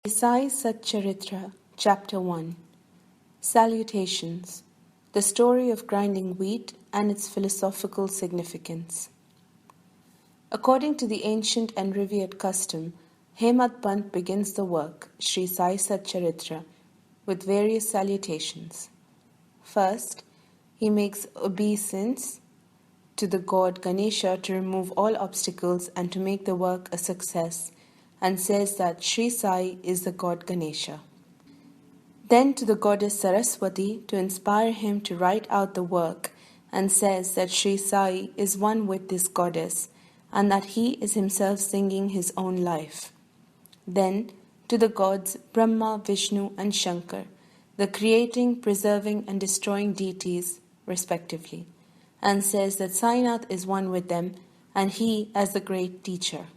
Sai Satcharitra Chapter 1. Salutations. The story of grinding wheat and its philosophical significance. According to the ancient and revered custom, Hemad Pant begins the work, Shri Sai Satcharitra, with various salutations. First, he makes obeisance to the god Ganesha to remove all obstacles and to make the work a success, and says that Shri Sai is the god Ganesha. Then to the goddess Saraswati to inspire him to write out the work, and says that Shri Sai is one with this goddess and that he is himself singing his own life. Then to the gods Brahma, Vishnu and Shankar, the creating, preserving and destroying deities respectively, and says that Sainath is one with them and he, as the great teacher,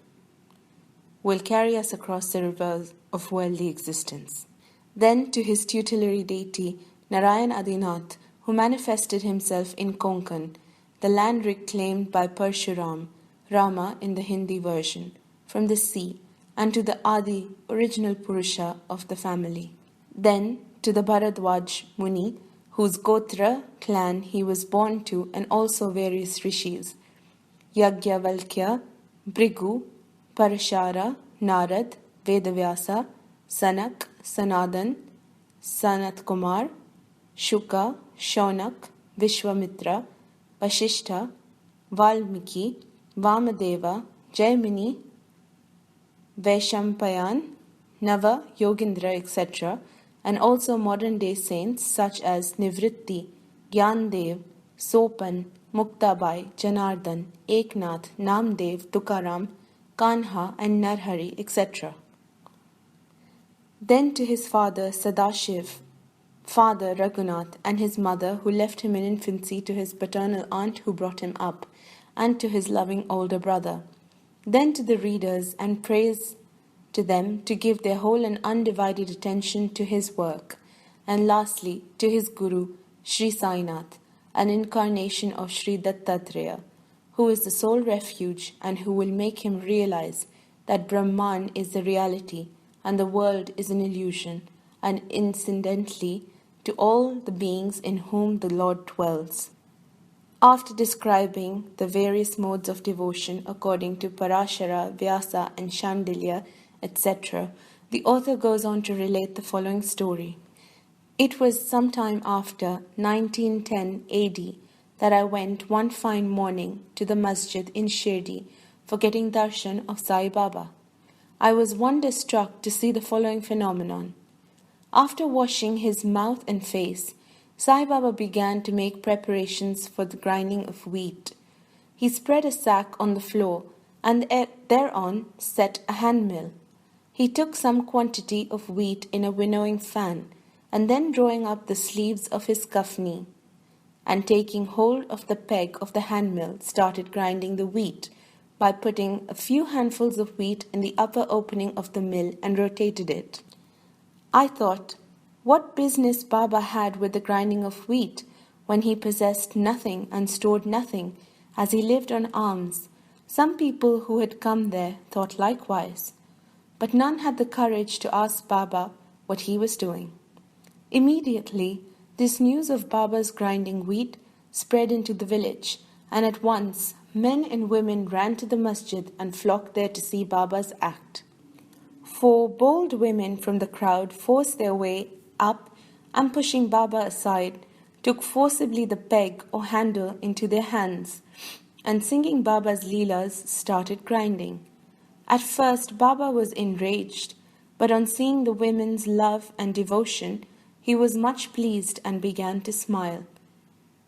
will carry us across the rivers of worldly existence. Then to his tutelary deity Narayan Adinath, who manifested himself in Konkan, the land reclaimed by Parshuram, Rama in the Hindi version, from the sea, and to the Adi, original Purusha of the family. Then to the Bharadwaj Muni, whose Gotra clan he was born to, and also various rishis, Yagyavalkya, Brigu, Parashara, Narad, Vedavyasa, Sanak, Sanadan, Sanat Kumar, Shuka, Shaunak, Vishwamitra, Vashishta, Valmiki, Vamadeva, Jaimini, Vaishampayan, Nava, Yogindra, etc., and also modern day saints such as Nivritti, Gyandev, Sopan, Muktabai, Janardhan, Eknath, Namdev, Tukaram, Kanha and Narhari, etc. Then to his father Sadashiv, father Raghunath, and his mother who left him in infancy, to his paternal aunt who brought him up, and to his loving older brother. Then to the readers, and praise to them to give their whole and undivided attention to his work. And lastly, to his Guru, Shri Sainath, an incarnation of Shri Dattatreya, who is the sole refuge and who will make him realize that Brahman is the reality and the world is an illusion, and incidentally to all the beings in whom the Lord dwells. After describing the various modes of devotion according to Parashara, Vyasa and Shandilya, etc., the author goes on to relate the following story. It was some time after 1910 AD that I went one fine morning to the masjid in Shirdi for getting darshan of Sai Baba. I was wonder-struck to see the following phenomenon. After washing his mouth and face, Sai Baba began to make preparations for the grinding of wheat. He spread a sack on the floor and thereon set a handmill. He took some quantity of wheat in a winnowing fan, and then drawing up the sleeves of his kafni, and taking hold of the peg of the handmill, started grinding the wheat by putting a few handfuls of wheat in the upper opening of the mill and rotated it. I thought, what business Baba had with the grinding of wheat when he possessed nothing and stored nothing, as he lived on alms. Some people who had come there thought likewise, but none had the courage to ask Baba what he was doing. Immediately, this news of Baba's grinding wheat spread into the village, and at once men and women ran to the masjid and flocked there to see Baba's act. 4 bold women from the crowd forced their way up and, pushing Baba aside, took forcibly the peg or handle into their hands, and singing Baba's leelas started grinding. At first Baba was enraged, but on seeing the women's love and devotion, he was much pleased and began to smile.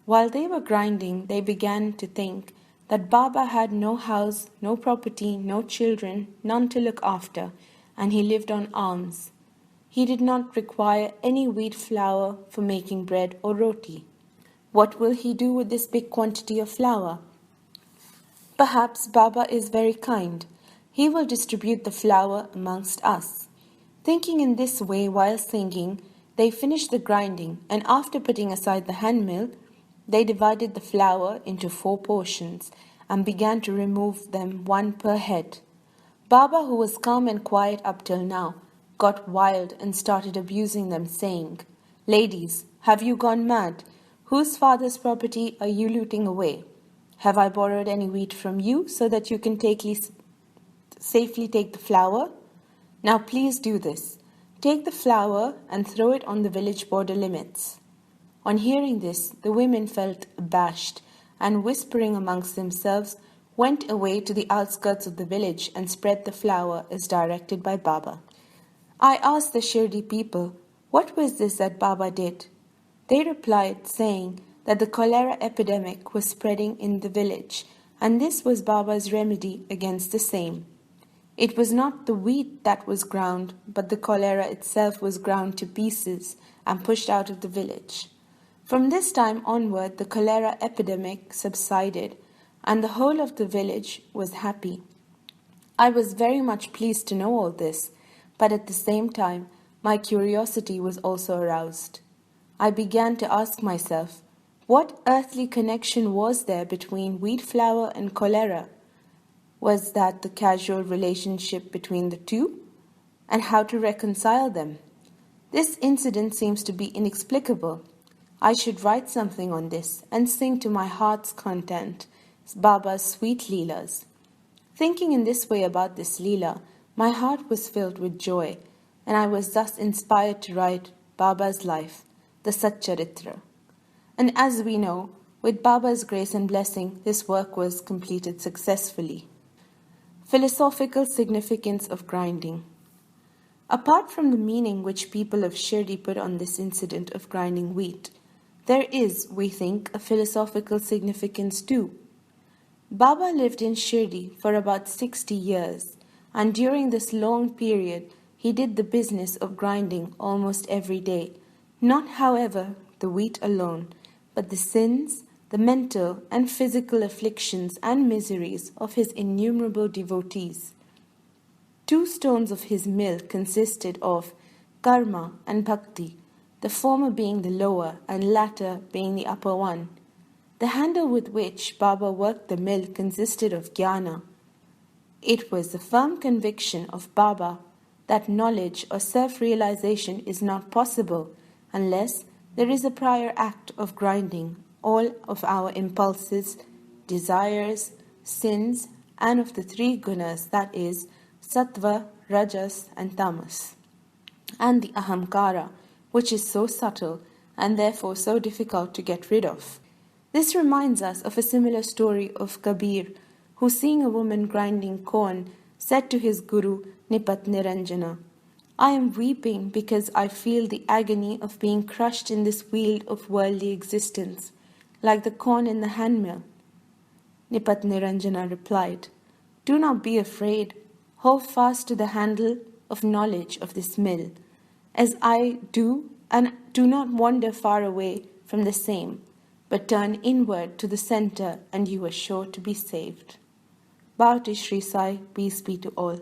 While they were grinding, they began to think that Baba had no house, no property, no children, none to look after, and he lived on alms. He did not require any wheat flour for making bread or roti. What will he do with this big quantity of flour? Perhaps Baba is very kind. He will distribute the flour amongst us. Thinking in this way while singing, they finished the grinding, and after putting aside the handmill, they divided the flour into 4 portions and began to remove them one per head. Baba, who was calm and quiet up till now, got wild and started abusing them, saying, "Ladies, have you gone mad? Whose father's property are you looting away? Have I borrowed any wheat from you so that you can safely take the flour? Now please do this. Take the flour and throw it on the village border limits." On hearing this, the women felt abashed and, whispering amongst themselves, went away to the outskirts of the village and spread the flour as directed by Baba. I asked the Shirdi people, what was this that Baba did? They replied, saying that the cholera epidemic was spreading in the village, and this was Baba's remedy against the same. It was not the wheat that was ground, but the cholera itself was ground to pieces and pushed out of the village. From this time onward, the cholera epidemic subsided, and the whole of the village was happy. I was very much pleased to know all this, but at the same time, my curiosity was also aroused. I began to ask myself, what earthly connection was there between wheat flour and cholera? Was that the casual relationship between the two? And how to reconcile them? This incident seems to be inexplicable. I should write something on this and sing to my heart's content Baba's sweet Leelas. Thinking in this way about this Leela, my heart was filled with joy, and I was thus inspired to write Baba's life, the Satcharitra. And as we know, with Baba's grace and blessing, this work was completed successfully. Philosophical significance of grinding. Apart from the meaning which people of Shirdi put on this incident of grinding wheat, there is, we think, a philosophical significance too. Baba lived in Shirdi for about 60 years, and during this long period, he did the business of grinding almost every day, not, however, the wheat alone, but the sins, the mental and physical afflictions and miseries of his innumerable devotees. 2 stones of his mill consisted of karma and bhakti, the former being the lower and latter being the upper one. The handle with which Baba worked the mill consisted of jnana. It was the firm conviction of Baba that knowledge or self-realization is not possible unless there is a prior act of grinding all of our impulses, desires, sins, and of the 3 gunas, that is, sattva, rajas, and tamas, and the ahamkara, which is so subtle and therefore so difficult to get rid of. This reminds us of a similar story of Kabir, who, seeing a woman grinding corn, said to his guru, Nipat Niranjana, "I am weeping because I feel the agony of being crushed in this wheel of worldly existence, like the corn in the handmill." Nipat Niranjana replied, "Do not be afraid. Hold fast to the handle of knowledge of this mill, as I do, and do not wander far away from the same, but turn inward to the center, and you are sure to be saved." Bow to Shri Sai, peace be to all.